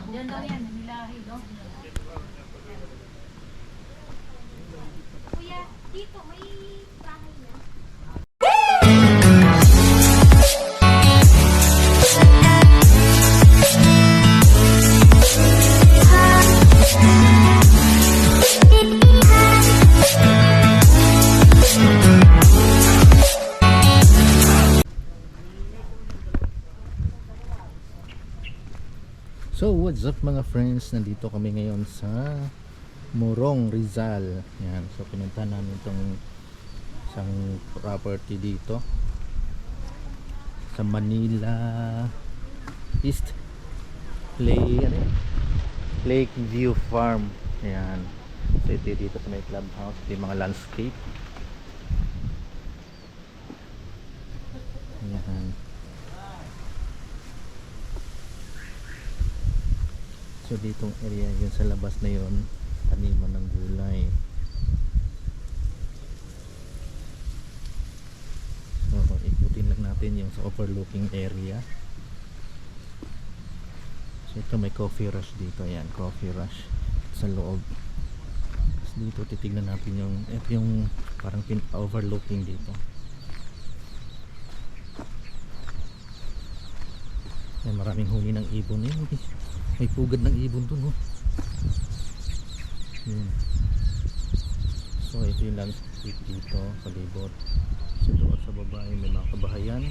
Diyan daw yan, nilahi, no? Kuya, dito may bahay na. So what's up mga friends, nandito kami ngayon sa Morong, Rizal. Yan, so pinuntahan namin itong isang property dito sa Manila East Lake View Farm. Yan, so ito dito sa may clubhouse, ito yung mga landscape. Yan. So ditong area yun sa labas na yun, taniman ng gulay. So ikutin lang natin yung sa overlooking area. So ito may coffee rush dito, ayan, coffee rush sa loob. Tapos dito titignan natin yung ito yung parang overlooking dito. May maraming huni ng ibon yun. May pugad ng ibon dun, oh. So ito yung landscape dito, palibot. So doon sa baba may mga kabahayan.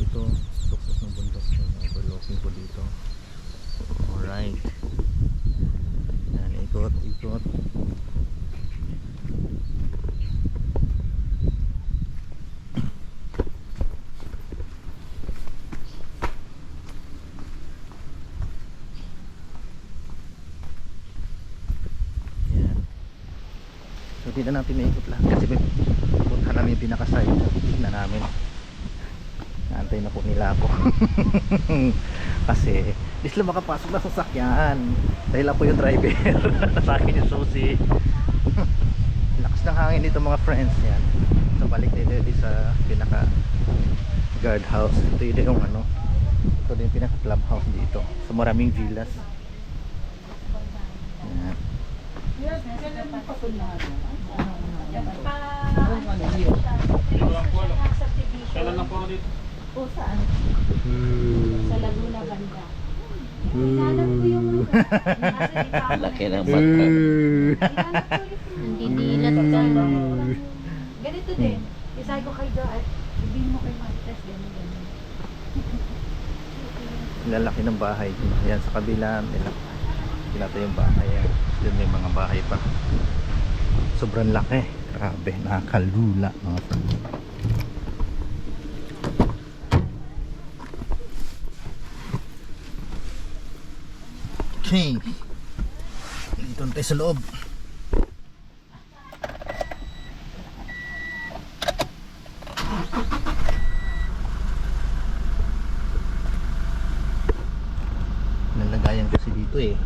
Ito, tuktok ng bundok yung overlooking ko dito. Alright. Yan, ikot. So di na natin maikot lang kasi may pupunta namin yung pinaka-side. Tignan namin. Naantay na po nila ako. Kasi di sila makapasok na sa sasakyan dahil ako yung driver. Sa akin yung susi. Lakas ng hangin dito mga friends. Yan. So balik dito sa pinaka guardhouse. Ito yung ano, ito din yung pinaka clubhouse dito. So maraming villas. Yan. Kailan lang po ako dito? O saan? Sa Laguna Banda. Hinanap ko yung Laki ng bata. Hindi dilat ka. Ganito din. Isay ko kay Jo at sabihin mo kay Marites. Ganyan. Lalaki ng bahay. Yan sa kabila. Ito yung bahay. Yan. Doon may mga bahay pa. Sobrang laki. Grabe. Nakakalula mga friends. Okay. Dito na tayo sa loob. Nalagayan kasi dito eh.